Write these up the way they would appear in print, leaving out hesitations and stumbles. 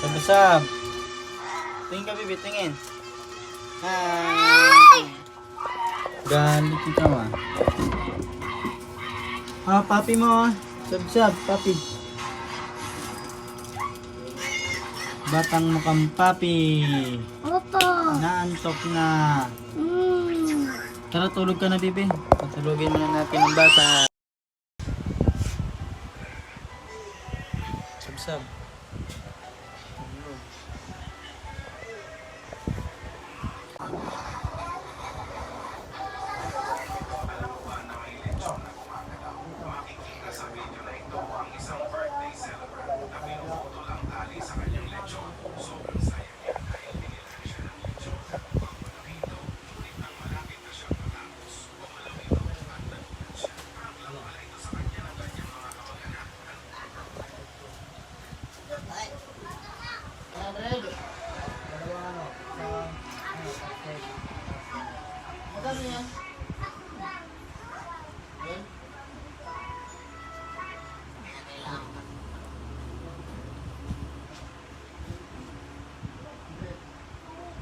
Sabasab. Tingin ka, Bibi. Tingin. Hi! Galit ikaw ah. Papi mo. Sabsab, papi. Batang mukhang papi. Opo. Naantok na. Mm. Tara, tulog ka na, Bibi. Patulogin muna natin ang bata. Sabsab.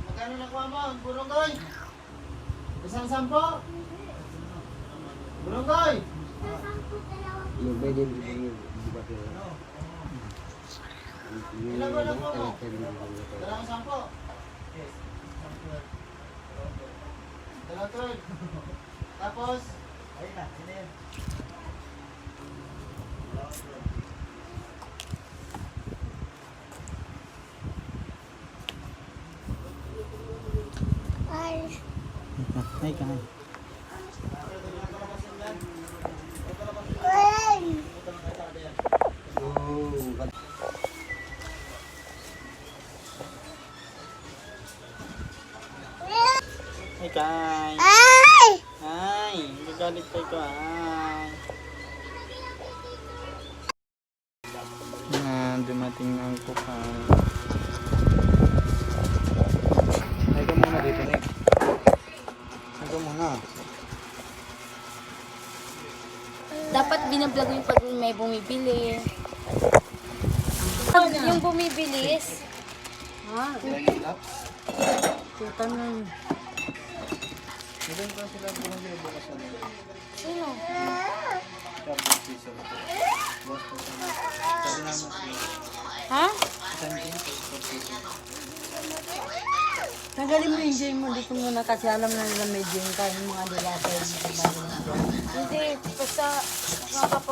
Magkano nakuha mo? Burunggoy! Isang 10? Burunggoy! Ilan ba nakuha mo? Dalawang 10? Dalawang 12? Tapos? Ayun na, sino yun? Ay, kahay. Ay, kahay. Ay, nagagalit pa ito. Ay. Dumating na ang kukain. Ay, ka muna dito, Nick. Ito muna. Dapat binablog yung pag may bumibili. Yung bumibilis. Ha? Tuta na. Ito pa sila kung hindi bukas na nila. Sino? Tapos piso. Boss ko sa mga. Sabi naman siya. Ha? Isang din po piso. Tanggalin mo yung gym mo dito muna kasi alam na nila may gym ka yung mga nilapay. Hindi. Basta makapaw.